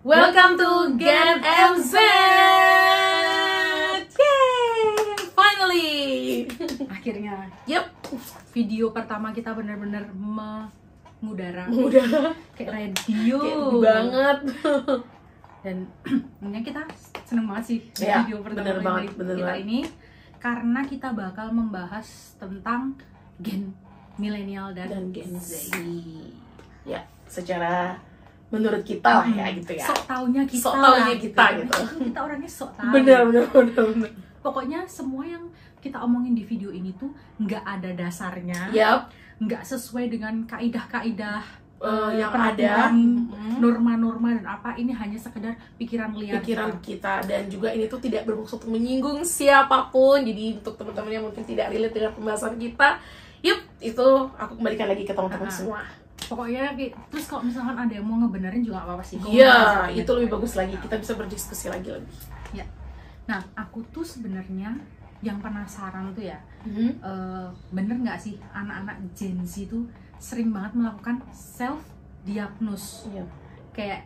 Welcome to Gen MZ. Yay! Finally. Akhirnya. Yep. Video pertama kita bener-bener mengudara. Kayak radio. Kayak banget. Dan ini kita seneng banget sih Ya, video pertama bener banget, kita ini, karena kita bakal membahas tentang gen milenial dan Gen Z. Ya, secara menurut kita lah ya gitu ya. Sok taunya kita, Sok taunya kita gitu. Kita orangnya sok tahu. Bener. Pokoknya semua yang kita omongin di video ini tuh nggak ada dasarnya, Yap. nggak sesuai dengan kaidah-kaidah Yang ada norma-norma dan apa. Ini hanya sekedar pikiran liar kita, dan juga ini tuh tidak bermaksud menyinggung siapapun. Jadi untuk teman-teman yang mungkin tidak relate dengan pembahasan kita, yup, itu aku kembalikan lagi ke teman-teman semua. Pokoknya terus kalau misalkan ada yang mau ngebenerin juga apa-apa sih. Iya, itu lebih bagus lagi. Kita bisa berdiskusi lagi lebih. Ya. Nah, aku tuh sebenarnya yang penasaran tuh ya, bener nggak sih anak-anak Gen Z tuh sering banget melakukan self diagnose. Iya. Kayak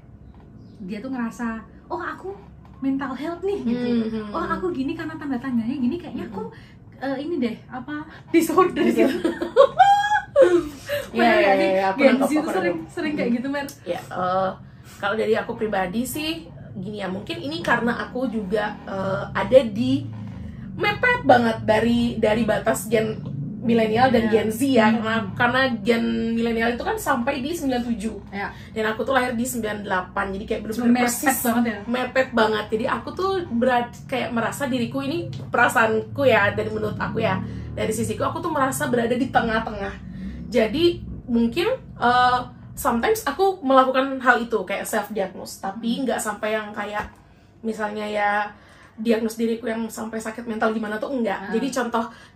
dia tuh ngerasa, oh aku mental health nih gitu. Oh aku gini karena tanda-tandanya gini, kayaknya aku ini deh apa disorder gitu. Iya, Gen Z tuh sering kayak gitu, Mer. Ya, kalau dari aku pribadi sih gini ya, mungkin ini karena aku juga ada di mepet banget dari batas gen milenial dan Gen Z ya, karena gen milenial itu kan sampai di 97 ya. Dan aku tuh lahir di 98, jadi kayak bener-bener persis banget ya. mepet banget. Jadi aku tuh kayak merasa diriku ini, perasaanku ya, dari menurut aku ya, dari sisiku aku tuh merasa berada di tengah-tengah. Jadi mungkin sometimes aku melakukan hal itu kayak self diagnose, tapi nggak sampai yang kayak misalnya ya diagnos diriku yang sampai sakit mental gimana tuh enggak. Jadi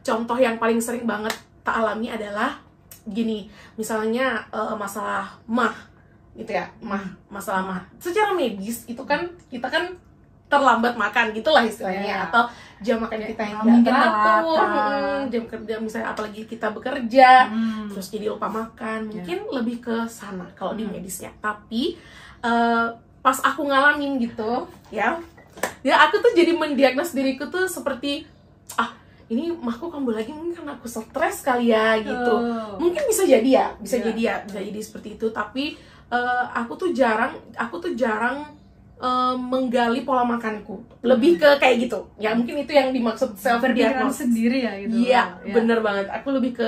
contoh yang paling sering banget tak alami adalah gini, misalnya masalah gitu ya, masalah mah. Secara medis itu kan kita kan terlambat makan gitulah istilahnya, atau jam makan kita yang nggak teratur, jam kerja misalnya, apalagi kita bekerja terus jadi lupa makan, mungkin lebih ke sana kalau di medisnya. Tapi pas aku ngalamin gitu ya aku tuh jadi mendiagnos diriku tuh seperti ini mahku kambuh lagi, mungkin karena aku stres kali ya gitu. Mungkin bisa jadi jadi seperti itu. Tapi aku tuh jarang menggali pola makanku, lebih ke kayak gitu ya. Mungkin itu yang dimaksud self diagnosis sendiri ya gitu. Iya, bener banget. Aku lebih ke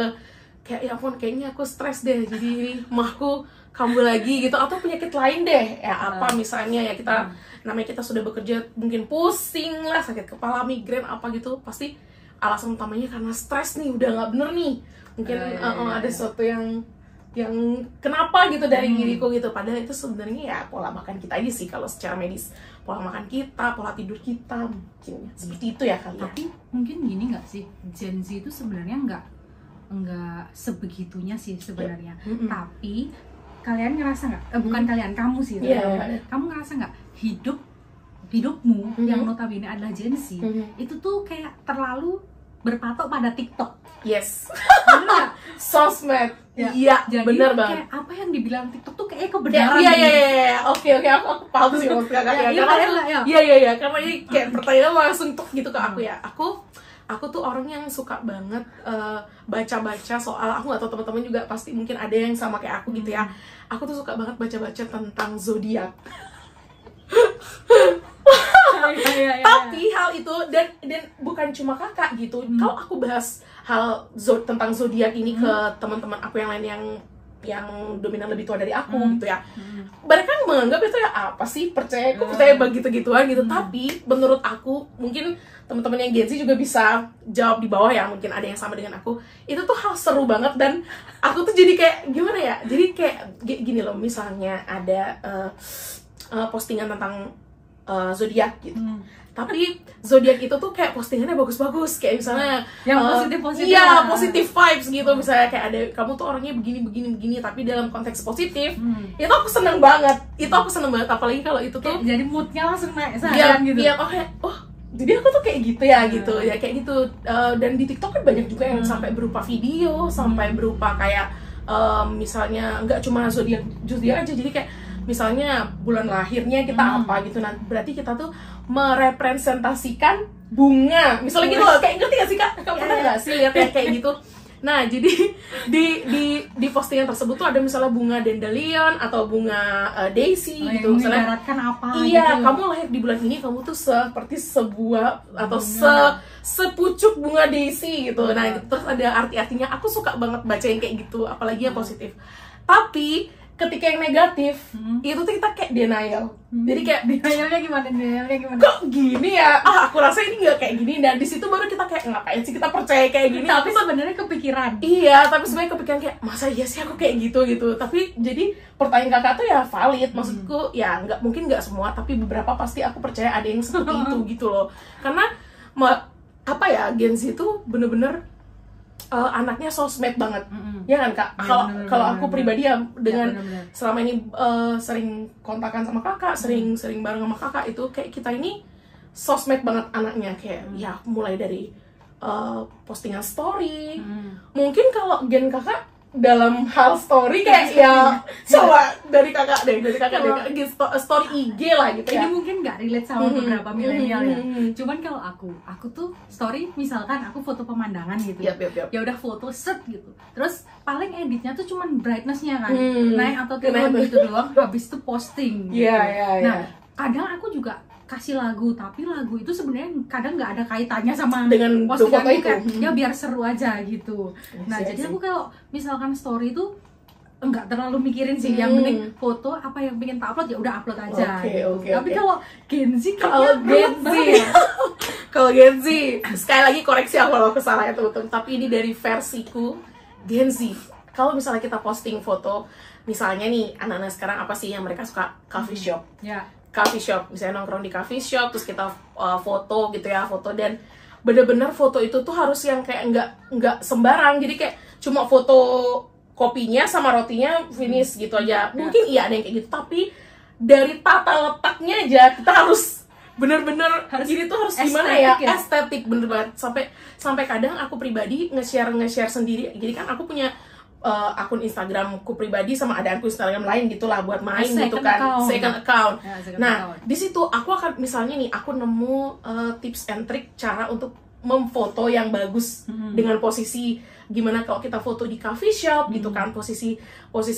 kayak ya ampun, kayaknya aku stres deh, jadi mahku kambuh lagi gitu, atau penyakit lain deh ya, apa misalnya ya, kita namanya kita sudah bekerja mungkin pusing lah, sakit kepala, migrain apa gitu, pasti alasan utamanya karena stres nih, udah nggak bener nih, mungkin ada sesuatu yang kenapa gitu dari diriku gitu. Padahal itu sebenarnya ya pola makan kita aja sih kalau secara medis, pola makan kita, pola tidur kita, mungkin seperti itu ya kali ya. Tapi mungkin gini nggak sih, Gen Z itu sebenarnya nggak sebegitunya sih sebenarnya. Tapi kalian ngerasa nggak? Bukan kalian, kamu sih. Kamu ngerasa nggak hidupmu yang notabene adalah Gen Z itu tuh kayak terlalu berpatok pada TikTok? Yes. Bener. Sosmed. Ya. Iya, jadi bener banget. Kayak apa yang dibilang TikTok tuh kayak kebenaran. Iya. Oke, aku paham sih maksudnya. Iya. Karena ini kayak pertanyaan langsung tuh gitu ke aku ya. Aku tuh orang yang suka banget baca-baca soal, aku gak tau teman-teman juga pasti mungkin ada yang sama kayak aku gitu ya. Aku tuh suka banget baca-baca tentang zodiak. Tapi hal itu dan bukan cuma kakak gitu. Kalau aku bahas hal tentang zodiak ini ke teman-teman aku yang lain yang dominan lebih tua dari aku gitu ya, mereka menganggap itu ya apa sih, percaya begitu-gituan gitu. Tapi menurut aku, mungkin teman-teman yang Gen Z juga bisa jawab di bawah ya, mungkin ada yang sama dengan aku, itu tuh hal seru banget. Dan aku tuh jadi kayak gimana ya, jadi kayak gini loh, misalnya ada postingan tentang zodiak gitu, tapi zodiak itu tuh kayak postingannya bagus-bagus, kayak misalnya yang positif-positif, iya, positif vibes gitu. Misalnya kayak ada, kamu tuh orangnya begini, tapi dalam konteks positif. Itu aku seneng banget, apalagi kalau itu tuh jadi moodnya langsung naik seharian gitu. Iya, jadi aku tuh kayak gitu ya gitu ya, kayak gitu. Dan di TikTok kan banyak juga yang sampai berupa video, sampai berupa kayak misalnya nggak cuma zodiak aja, jadi kayak misalnya bulan lahirnya kita apa gitu, nah berarti kita tuh merepresentasikan bunga misalnya gitu loh, kayak ngerti gak sih Kak? Kamu pernah gak sih lihat yang kayak gitu? Nah, jadi di postingan tersebut tuh ada misalnya bunga dandelion atau bunga daisy gitu, misalnya apa iya gitu. Kamu lahir di bulan ini, kamu tuh seperti sebuah atau sepucuk bunga daisy gitu. Nah, terus ada arti-artinya. Aku suka banget baca yang kayak gitu, apalagi yang positif. Tapi ketika yang negatif itu tuh kita kayak denial. Jadi kayak denialnya gimana? Kok gini ya? Aku rasa ini nggak kayak gini. Dan di situ baru kita kayak ngapain sih kita percaya kayak gini? Tapi sebenarnya kepikiran. Iya, tapi sebenarnya kepikiran kayak masa iya sih aku kayak gitu. Tapi jadi pertanyaan kakak tuh ya valid. Maksudku ya mungkin nggak semua, tapi beberapa pasti aku percaya ada yang seperti itu gitu loh. Karena apa ya, Gen Z itu bener-bener anaknya sosmed banget, ya kan Kak? Kalau aku pribadi ya dengan selama ini sering kontakan sama kakak, sering bareng sama kakak, itu kayak kita ini sosmed banget anaknya, kayak ya mulai dari postingan story. Mungkin kalau gen kakak dalam hal story kayak ya coba dari kakak deh story IG lah gitu ya. Ini mungkin nggak relate sama beberapa milenial ya. Cuman kalau aku tuh story misalkan aku foto pemandangan gitu. Ya udah foto set gitu. Terus paling editnya tuh cuman brightness-nya kan naik atau turun gitu doang. Habis itu posting. Gitu. Nah, kadang aku juga kasih lagu, tapi lagu itu sebenarnya kadang nggak ada kaitannya sama dengan postingan itu kan, ya biar seru aja gitu. Nah, jadi aku kalau misalkan story itu nggak terlalu mikirin sih, yang penting foto apa yang pengen tak upload ya udah upload aja. Tapi kalau Gen Z kalau Gen Z sekali lagi koreksi aku kalau kesalahan teman-teman, tapi ini dari versiku Gen Z. Kalau misalnya kita posting foto, misalnya nih anak-anak sekarang apa sih yang mereka suka? Coffee shop. Coffee shop, misalnya nongkrong di coffee shop, terus kita foto gitu ya, foto, dan bener-bener foto itu tuh harus yang kayak nggak sembarang, jadi kayak cuma foto kopinya sama rotinya finish gitu aja. Mungkin iya ada yang kayak gitu, tapi dari tata letaknya aja kita harus bener-bener ini tuh harus gimana ya, estetik bener banget. Sampai kadang aku pribadi nge-share sendiri, jadi kan aku punya akun Instagramku pribadi sama ada akun Instagram lain gitulah buat main gitu kan, second account. Nah, di situ aku akan misalnya nih aku nemu tips and trick cara untuk memfoto yang bagus dengan posisi gimana kalau kita foto di coffee shop gitu kan, posisi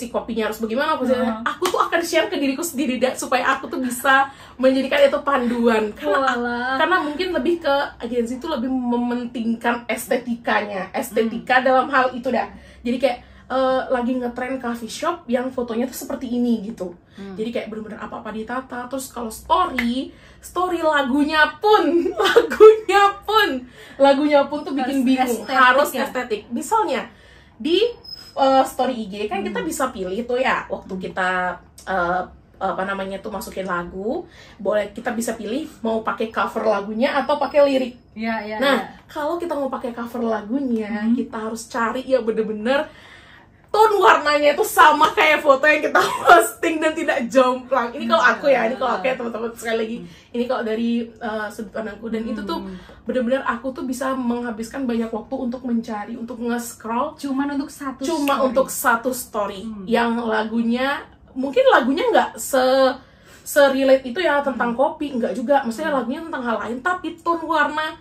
kopinya harus bagaimana, aku tuh akan share ke diriku sendiri supaya aku tuh bisa menjadikan itu panduan, karena mungkin lebih ke agensi itu lebih mementingkan estetika dalam hal itu dah. Jadi kayak lagi ngetren coffee shop yang fotonya tuh seperti ini gitu. Jadi kayak bener-bener apa-apa ditata. Terus kalau story lagunya pun tuh bikin bingung. Harus estetik. Misalnya di story IG kan kita bisa pilih tuh ya, waktu kita masukin lagu, boleh kita bisa pilih mau pakai cover lagunya atau pakai lirik. Kalau kita mau pakai cover lagunya, kita harus cari ya bener-bener tone warnanya itu sama kayak foto yang kita posting dan tidak jomplang. Ini kalau aku ya, teman-teman, sekali lagi ini kalau dari sudut pandangku. Dan itu tuh bener-bener aku tuh bisa menghabiskan banyak waktu untuk mencari, untuk nge-scroll cuma untuk satu story yang lagunya mungkin nggak se-relate itu ya tentang kopi, nggak juga, maksudnya lagunya tentang hal lain, tapi tone warna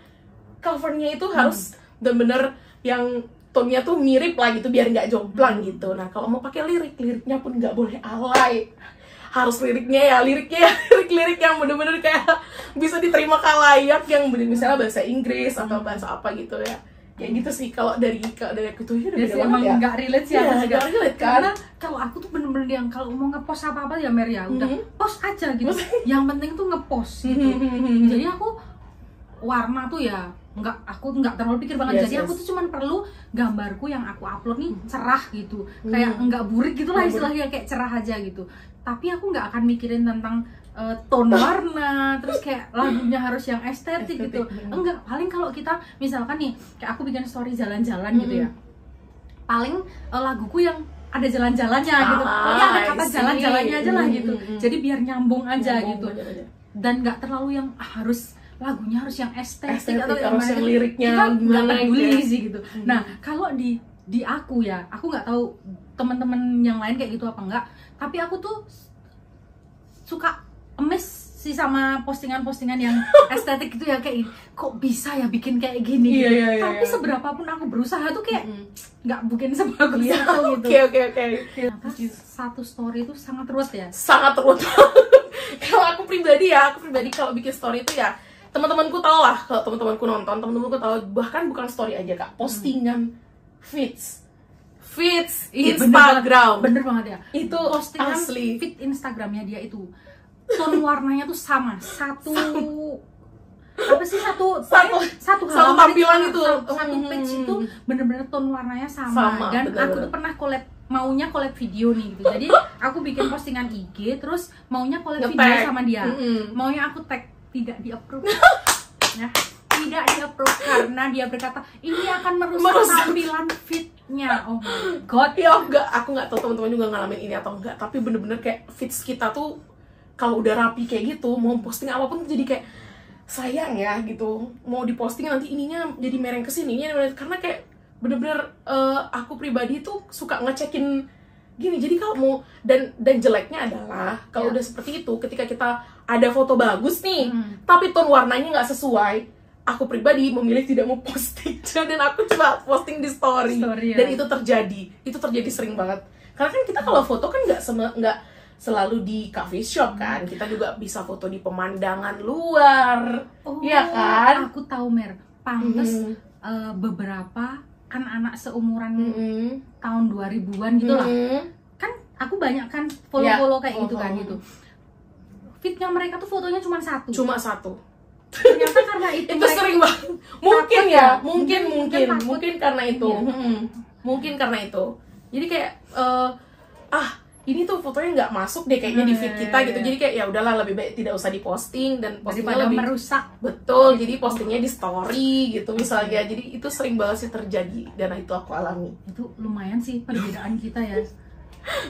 covernya itu harus bener-bener yang tone-nya tuh mirip lah gitu biar nggak jomplang gitu. Nah, kalau mau pakai liriknya pun nggak boleh alay, harus lirik yang bener-bener kayak bisa diterima khalayak, yang misalnya bahasa Inggris atau bahasa apa gitu ya. Kayak gitu sih kalau dari aku tuh ya beda banget ya. Nggak relate sih nggak relate kan. Karena kalau aku tuh bener-bener yang kalau mau ngepost apa-apa ya Mer ya udah post aja gitu. Yang penting tuh ngepost gitu. Jadi aku warna tuh ya aku nggak terlalu pikir banget. Jadi aku tuh cuman perlu gambarku yang aku upload nih cerah gitu, kayak nggak burik gitulah istilahnya, kayak cerah aja gitu. Tapi aku nggak akan mikirin tentang tone warna, terus kayak lagunya harus yang estetik gitu. Enggak, paling kalau kita misalkan nih kayak aku bikin story jalan-jalan gitu ya, paling laguku yang ada jalan-jalannya gitu, pokoknya ada kata jalan-jalannya aja lah gitu. Jadi biar nyambung aja gitu, dan nggak terlalu yang harus lagunya harus yang estetik atau harus yang liriknya nggak peduli sih gitu. Nah, kalau di aku ya, aku nggak tahu teman-teman yang lain kayak gitu apa enggak, tapi aku tuh suka emes sih sama postingan-postingan yang estetik gitu ya, kayak kok bisa ya bikin kayak gini. Tapi seberapapun aku berusaha tuh kayak nggak mungkin sebagus itu gitu. Oke. Satu story itu sangat ruwet ya. Sangat ruwet. Kalau aku pribadi kalau bikin story itu ya teman-temanku tahu lah, kalau teman-temanku nonton, teman-temanku tahu, bahkan bukan story aja Kak, postingan feeds Instagram. Bener banget ya. Itu postingan asli. feed Instagramnya dia itu tone warnanya tuh sama, satu halaman tampilan itu, satu page itu bener-bener tone warnanya sama. Dan bener-bener. aku tuh pernah maunya collab video nih gitu. Jadi aku bikin postingan IG, terus maunya collab video sama dia. Maunya aku tag, tidak di-approve. Ya, tidak di-approve karena dia berkata ini akan merusak tampilan feed-nya. Oh my god. Ya enggak, aku nggak tahu teman-teman juga ngalamin ini atau enggak, tapi bener-bener kayak feeds kita tuh kalau udah rapi kayak gitu, mau posting apapun jadi kayak sayang ya gitu, mau diposting nanti ininya jadi mereng kesini, karena kayak bener-bener aku pribadi tuh suka ngecekin gini. Jadi kalau mau dan jeleknya adalah kalau udah seperti itu, ketika kita ada foto bagus nih, tapi tone warnanya nggak sesuai, aku pribadi memilih tidak mau posting dan aku coba posting di story dan itu terjadi sering banget. Karena kan kita kalau foto kan nggak selalu di coffee shop kan, kita juga bisa foto di pemandangan luar, ya kan? Aku tahu Mer, pantes beberapa anak-anak seumuran tahun 2000-an gitu lah, kan aku banyak kan follow kayak gitu kan gitu. Feednya mereka tuh fotonya cuma satu. Ternyata karena itu sering banget. Mungkin karena itu. Mungkin karena itu. Jadi kayak ini tuh fotonya nggak masuk deh kayaknya di feed kita gitu. Jadi kayak ya udahlah, lebih baik tidak usah diposting dan postingnya lebih merusak. Betul. Jadi postingnya di story gitu misalnya. Jadi itu sering banget sih terjadi dan itu aku alami. Itu lumayan sih perbedaan kita ya.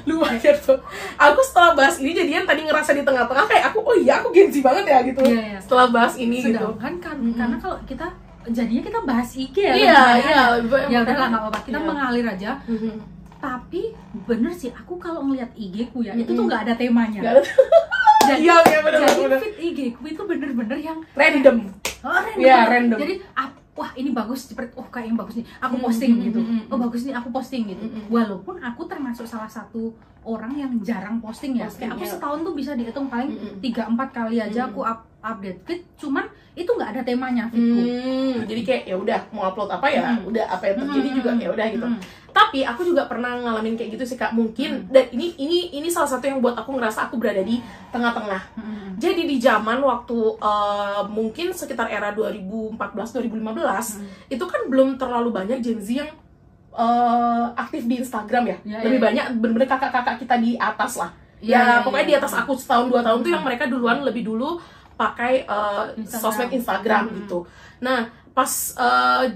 Lumayan tuh. Aku setelah bahas ini jadian tadi ngerasa di tengah-tengah kayak aku Gen Z banget ya gitu. Setelah bahas ini gitu. Karena kalau kita jadinya kita bahas IG ya. Ya udahlah nggak apa-apa. Kita mengalir aja. Tapi bener sih, aku kalau ngeliat IG ku ya, itu tuh nggak ada temanya. Jadi feed IG ku itu bener-bener yang random. Random. Jadi wah ini bagus, kayak yang bagus nih, aku posting gitu. Bagus nih, aku posting gitu. Walaupun aku termasuk salah satu orang yang jarang posting ya. Kayak aku setahun tuh bisa dihitung paling 3-4 kali aja aku update feed, cuman itu nggak ada temanya feedku. Jadi kayak ya udah mau upload apa ya, udah apa yang terjadi juga ya udah gitu. Tapi aku juga pernah ngalamin kayak gitu sih Kak, mungkin dan ini salah satu yang buat aku ngerasa aku berada di tengah-tengah. Jadi di zaman waktu mungkin sekitar era 2014-2015 itu kan belum terlalu banyak Gen Z yang aktif di Instagram ya. Lebih banyak bener-bener kakak-kakak kita di atas lah. Pokoknya di atas aku setahun 2 tahun tuh yang mereka lebih dulu pakai sosmed Instagram gitu. Nah pas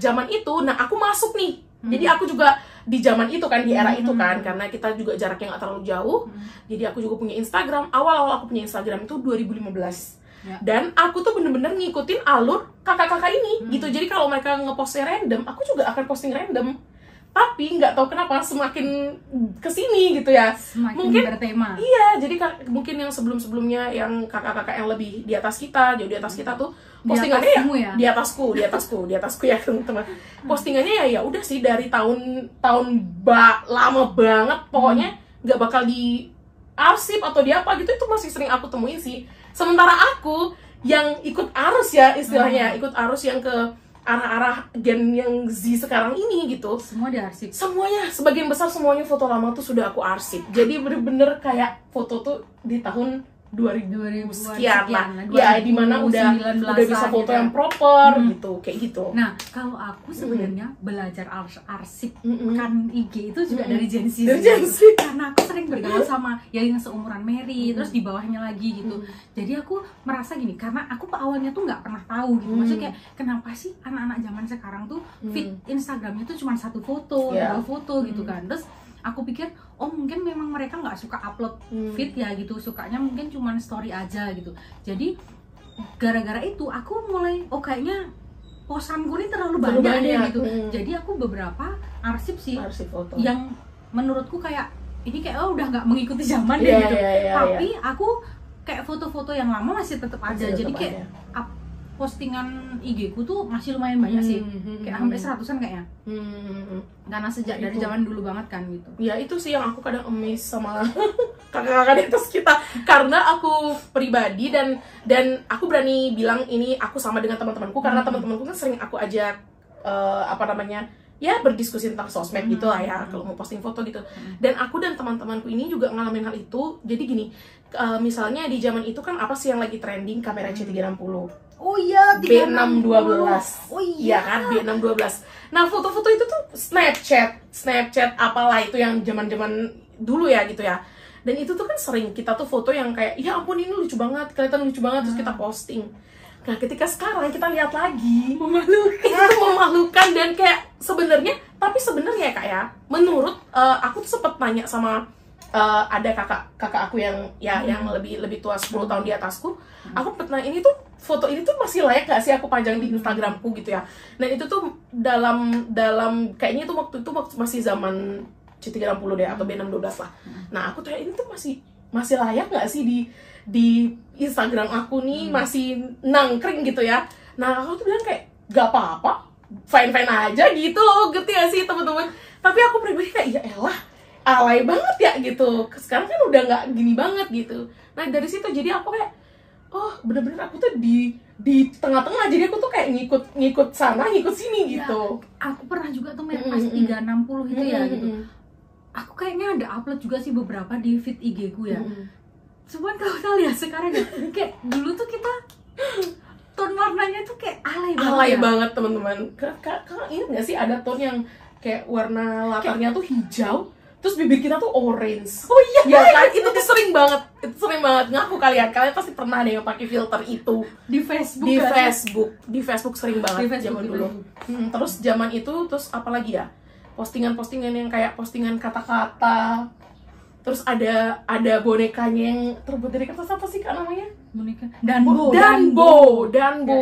zaman itu, aku masuk nih. Jadi aku juga di zaman itu kan, di era itu kan, karena kita juga jaraknya nggak terlalu jauh. Jadi aku juga punya Instagram. Awal-awal aku punya Instagram itu 2015. Dan aku tuh bener-bener ngikutin alur kakak-kakak ini gitu. Jadi kalau mereka ngepostnya random, aku juga akan posting random. Tapi nggak tahu kenapa semakin kesini gitu ya, semakin mungkin bertema. Iya, jadi mungkin yang sebelum-sebelumnya yang kakak-kakak yang lebih di atas kita, jauh di atas kita tuh postingannya ya di atasku ya teman-teman. Postingannya ya udah sih dari tahun lama banget, pokoknya nggak bakal di arsip atau di apa gitu, itu masih sering aku temuin sih. Sementara aku yang ikut arus ya istilahnya, ikut arus yang ke arah-arah gen yang Z sekarang ini gitu, semua diarsip. Semuanya, sebagian besar semuanya foto lama tuh sudah aku arsip. Jadi bener-bener kayak foto tuh di tahun 2000 sekian lah. Ya dimana udah bisa foto yang proper gitu, kayak gitu. Nah kalau aku sebenarnya belajar arsip kan IG itu juga dari Gen Z. Karena aku sering bergaul sama yang seumuran Mary, terus di bawahnya lagi gitu. Jadi aku merasa gini, karena aku awalnya tuh nggak pernah tahu gitu. Maksudnya kayak kenapa sih anak-anak zaman sekarang tuh feed Instagramnya tuh cuma satu foto, dua foto gitu kan. Terus aku pikir mungkin memang mereka nggak suka upload feed ya gitu, sukanya mungkin cuma story aja gitu. Jadi gara-gara itu aku mulai kayaknya posanku ini terlalu banyak deh gitu. Jadi aku beberapa arsip foto yang menurutku kayak ini kayak udah nggak mengikuti zaman deh gitu. Tapi aku kayak foto-foto yang lama masih tetap ada. Masih Jadi tetap kayak ada. postingan IG ku tuh masih lumayan banyak sih, kayak hampir 100-an kayaknya. Karena sejak dari zaman dulu banget kan gitu. Ya itu sih yang aku kadang amazed sama kakak-kakak di atas kita, karena aku pribadi dan aku berani bilang ini aku sama dengan teman-temanku, karena teman-temanku kan sering aku ajak ya berdiskusi tentang sosmed gitu lah ya, kalau mau posting foto gitu. Dan aku dan teman-temanku ini juga ngalamin hal itu. Jadi gini, misalnya di zaman itu kan apa sih yang lagi trending, kamera C360. Oh iya, B612. Oh iya kan, B612. Nah, foto-foto itu tuh Snapchat apalah itu yang zaman-zaman dulu ya gitu ya. Dan itu tuh kan sering kita tuh foto yang kayak, ya ampun ini lucu banget, kelihatan lucu banget, terus kita posting. Nah, ketika sekarang kita lihat lagi, memalukan dan kayak sebenarnya Kak ya, menurut aku tuh sempet nanya sama ada kakak aku yang lebih tua 10 tahun di atasku. Aku pernah ini tuh foto ini tuh masih layak gak sih aku pajang di Instagramku gitu ya. Dan itu tuh dalam kayaknya itu waktu itu masih zaman C360 deh atau B612 lah. Nah, aku tuh ini tuh masih layak gak sih di Instagram aku nih, masih nangkring gitu ya. Nah, aku tuh bilang kayak gak apa-apa, fine aja gitu loh, ngerti gak sih teman-teman. Tapi aku pribadi kayak ya elah, alay banget ya gitu. Sekarang kan udah nggak gini banget gitu. Nah, dari situ jadi aku kayak, oh bener-bener aku tuh di tengah-tengah. Jadi aku tuh kayak ngikut sana ngikut sini gitu. Ya, aku pernah juga tuh pas 360 itu ya gitu. Aku kayaknya ada upload juga sih beberapa di feed IG ku ya. Cuman kalau kita lihat sekarang ya, kayak dulu tuh kita tone warnanya tuh kayak alay banget teman-teman. Kakak ingat nggak sih ada tone yang kayak warna latarnya tuh hijau, terus bibir kita tuh orange. Oh iya, ya kan? Itu tuh sering banget ngaku kalian pasti pernah deh yang pakai filter itu di Facebook. Di Facebook sering banget zaman dulu. Terus zaman itu terus apalagi ya? Postingan-postingan yang kayak postingan kata-kata. Terus ada bonekanya yang terbuat dari kertas, apa sih Kak namanya? Boneka Danbo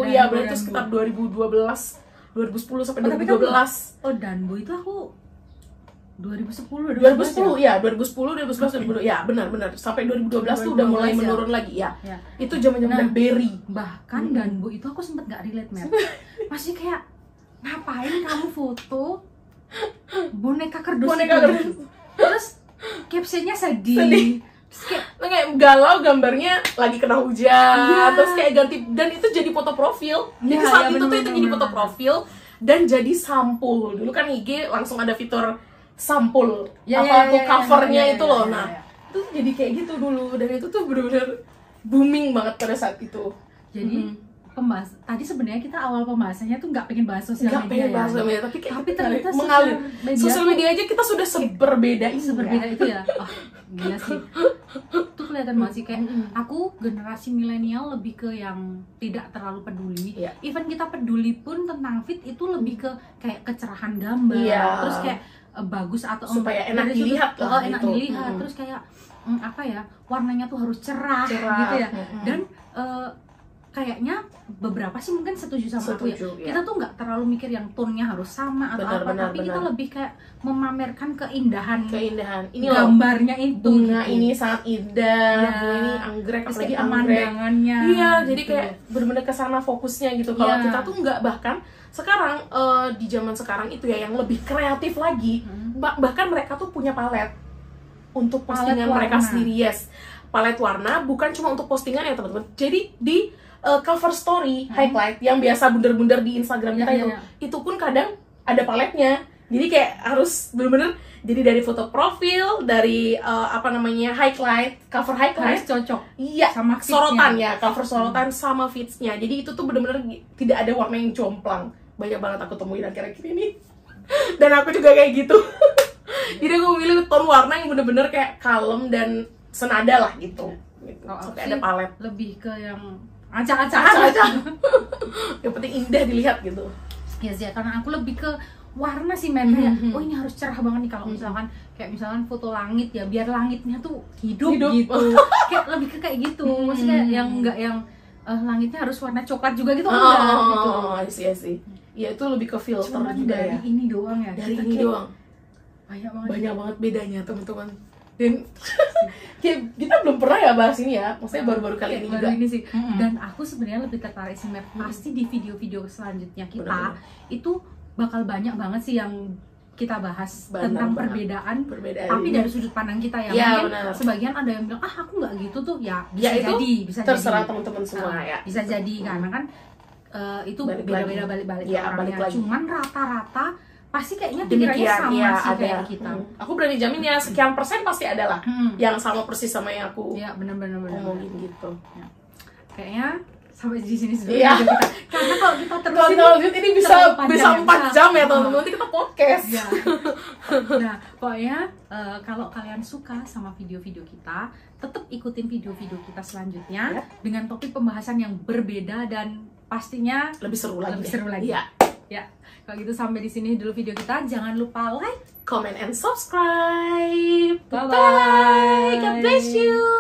ya, berarti itu sekitar 2010 sampai 2012. Oh, Danbo itu aku 2010 ya, 2011 ya, benar sampai 2012 tuh udah mulai menurun lagi ya. Itu zaman-zaman Berry. Bahkan Danbo itu aku sempet gak relate, Mer. Masih kayak ngapain kamu foto boneka kerdus terus captionnya sedih. Kayak galau, gambarnya lagi kena hujan, terus kayak ganti, dan itu jadi foto profil. Jadi saat itu tuh itu jadi foto profil dan jadi sampul. Dulu kan IG langsung ada fitur sampul, covernya itu loh. Nah, itu jadi kayak gitu dulu, dan itu tuh bener-bener booming banget pada saat itu. Jadi tadi sebenarnya kita awal pembahasannya tuh nggak pengen bahas sosial media ya. Tapi ternyata mengalir sosial media aja kita sudah seberbeda itu ya. Oh, gila sih. Tuh kelihatan banget sih kayak aku generasi milenial lebih ke yang tidak terlalu peduli. Even kita peduli pun tentang fit itu lebih ke kayak kecerahan gambar, terus kayak bagus atau supaya enak dilihat lah, enak dilihat. Terus kayak warnanya tuh harus cerah. Gitu ya. Dan kayaknya beberapa sih mungkin setuju sama aku ya. Kita tuh nggak terlalu mikir yang tone-nya harus sama atau tapi kita lebih kayak memamerkan keindahan ini gambarnya itu. Bunga ini sangat indah, bunga ini anggrek, apalagi pemandangannya. Iya, jadi kayak benar-benar kesana fokusnya gitu. Kalau kita tuh nggak, bahkan sekarang di zaman sekarang itu ya yang lebih kreatif lagi. Bahkan mereka tuh punya palet untuk postingan mereka sendiri. Palet warna bukan cuma untuk postingan ya teman-teman. Jadi di cover story highlight yang biasa bundar-bundar di Instagram kita itu pun kadang ada paletnya. Jadi kayak harus bener-bener jadi dari foto profil, dari highlight, cover highlight harus cocok. Iya, sama sorotan ya, cover sorotan sama feeds-nya. Jadi itu tuh bener-bener tidak ada warna yang jomplang. Banyak banget aku temuin akhir-akhir ini. Dan aku juga kayak gitu. Jadi aku memilih tone warna yang bener-bener kayak kalem dan senada lah gitu. Sampai ada palet. Lebih ke yang acak-acak. Yang penting indah dilihat gitu. Ya sih, karena aku lebih ke warna sih, men. Oh, ini harus cerah banget nih kalau misalkan foto langit ya, biar langitnya tuh hidup. Gitu. Kayak lebih ke kayak gitu. Maksudnya yang enggak yang langitnya harus warna coklat juga gitu, enggak gitu. Iya sih. Ya itu lebih ke filter. Cuman juga dari ya. Ini doang ya. Dari ini doang. Banyak banget bedanya, teman-teman. Dan kita belum pernah ya bahas ini ya, maksudnya baru-baru kali ini juga. Ini sih. Dan aku sebenarnya lebih tertarik sih, pasti di video-video selanjutnya kita itu bakal banyak banget sih yang kita bahas tentang perbedaan tapi dari sudut pandang kita ya. Mungkin sebagian ada yang bilang aku nggak gitu tuh, ya bisa terserah jadi. Teman-teman semua ya. Bisa jadi karena kan itu beda-beda balik-balik orangnya. Cuman rata-rata pasti kayaknya pikirannya sama sih kayak kita. Aku berani jamin ya sekian persen pasti ada lah yang sama persis sama yang aku benar-benar ngomongin gitu. Ya. Kayaknya sampai di sini sudah kita. Karena kalau kita terus ini bisa 4 jam ya teman-teman. Nanti kita podcast. Ya. Nah, pokoknya kalau kalian suka sama video-video kita, tetap ikutin video-video kita selanjutnya dengan topik pembahasan yang berbeda dan pastinya lebih seru lagi. Ya. Kalau gitu sampai di sini dulu video kita. Jangan lupa like, comment, and subscribe. Bye bye. God bless you.